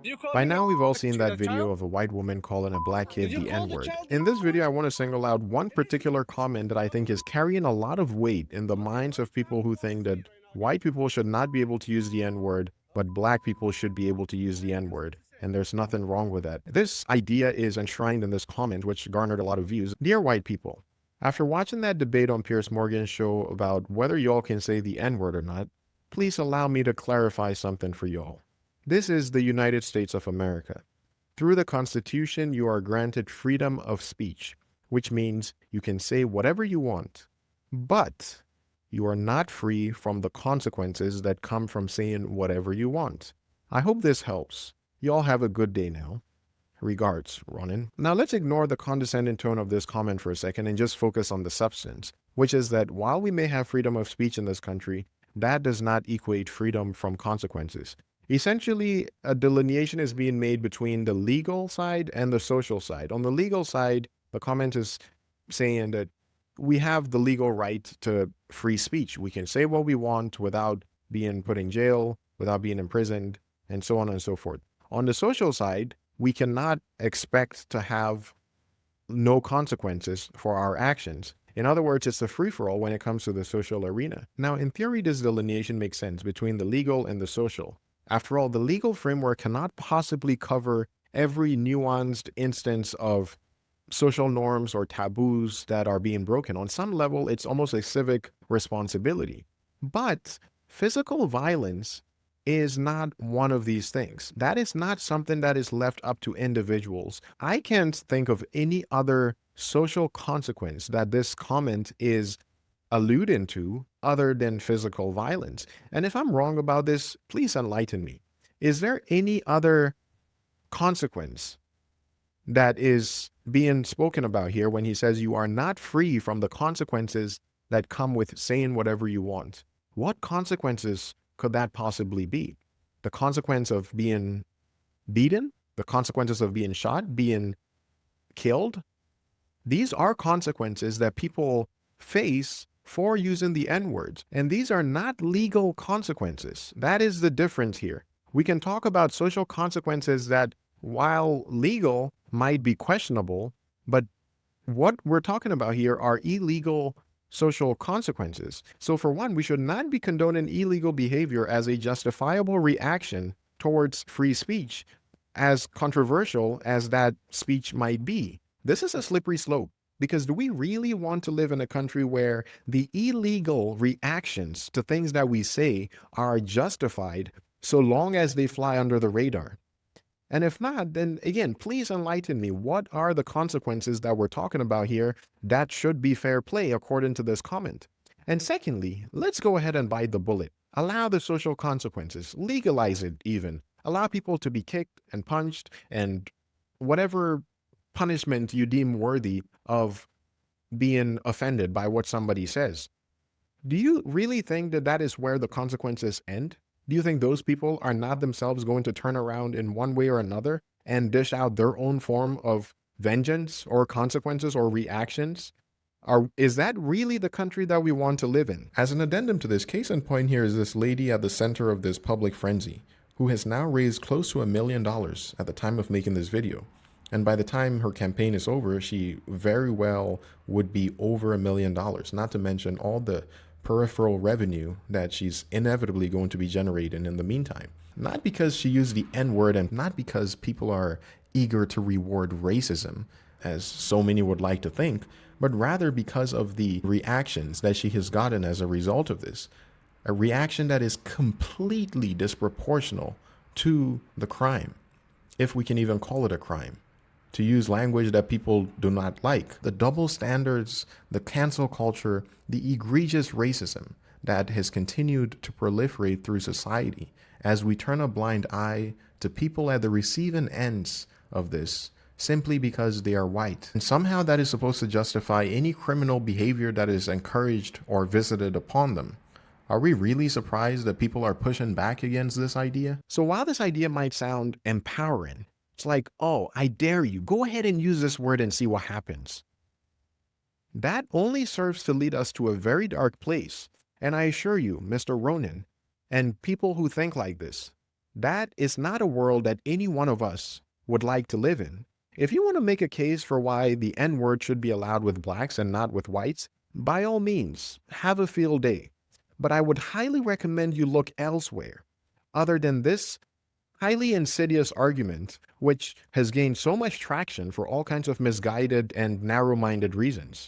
Do you call By the now, we've all seen that the video child? of a white woman calling a black Did kid you the call the N-word. child the In this N-word? video, I want to single out one particular comment that I think is carrying a lot of weight in the minds of people who think that white people should not be able to use the N-word, but black people should be able to use the N-word. And there's nothing wrong with that. This idea is enshrined in this comment, which garnered a lot of views. Dear white people, after watching that debate on Piers Morgan's show about whether y'all can say the N-word or not, please allow me to clarify something for y'all. This is the United States of America. Through the Constitution, you are granted freedom of speech, which means you can say whatever you want, but you are not free from the consequences that come from saying whatever you want. I hope this helps. Y'all have a good day now. Regards, Ronan. Now let's ignore the condescending tone of this comment for a second and just focus on the substance, which is that while we may have freedom of speech in this country, that does not equate freedom from consequences. Essentially, a delineation is being made between the legal side and the social side. On the legal side, the comment is saying that we have the legal right to free speech. We can say what we want without being put in jail, without being imprisoned, and so on and so forth. On the social side, we cannot expect to have no consequences for our actions. In other words, it's a free for all when it comes to the social arena. Now, in theory, this delineation makes sense between the legal and the social. After all, the legal framework cannot possibly cover every nuanced instance of social norms or taboos that are being broken. On some level, it's almost a civic responsibility. But physical violence is not one of these things. That is not something that is left up to individuals. I can't think of any other social consequence that this comment is alluding to other than physical violence. And if I'm wrong about this, please enlighten me. Is there any other consequence that is being spoken about here when he says you are not free from the consequences that come with saying whatever you want? What consequences could that possibly be? The consequence of being beaten? The consequences of being shot, being killed? These are consequences that people face for using the N word. And these are not legal consequences. That is the difference here. We can talk about social consequences that, while legal, might be questionable, but what we're talking about here are illegal social consequences. So, for one, we should not be condoning illegal behavior as a justifiable reaction towards free speech, as controversial as that speech might be. This is a slippery slope. Because do we really want to live in a country where the illegal reactions to things that we say are justified so long as they fly under the radar? And if not, then again, please enlighten me. What are the consequences that we're talking about here that should be fair play according to this comment? And secondly, let's go ahead and bite the bullet. Allow the social consequences, legalize it even. Allow people to be kicked and punched and whatever punishment you deem worthy of being offended by what somebody says. Do you really think that that is where the consequences end? Do you think those people are not themselves going to turn around in one way or another and dish out their own form of vengeance or consequences or reactions? Is that really the country that we want to live in? As an addendum to this, case in point here is this lady at the center of this public frenzy, who has now raised close to $1 million at the time of making this video. And by the time her campaign is over, she very well would be over $1 million, not to mention all the peripheral revenue that she's inevitably going to be generating in the meantime. Not because she used the N word and not because people are eager to reward racism, as so many would like to think, but rather because of the reactions that she has gotten as a result of this. A reaction that is completely disproportional to the crime, if we can even call it a crime. To use language that people do not like. The double standards, the cancel culture, the egregious racism that has continued to proliferate through society as we turn a blind eye to people at the receiving ends of this simply because they are white. And somehow that is supposed to justify any criminal behavior that is encouraged or visited upon them. Are we really surprised that people are pushing back against this idea? So while this idea might sound empowering, it's like, oh, I dare you. Go ahead and use this word and see what happens. That only serves to lead us to a very dark place. And I assure you, Mr. Ronan, and people who think like this, That is not a world that any one of us would like to live in. If you want to make a case for why the N word should be allowed with blacks and not with whites, by all means, have a field day. But I would highly recommend you look elsewhere, other than this highly insidious argument, which has gained so much traction for all kinds of misguided and narrow minded reasons.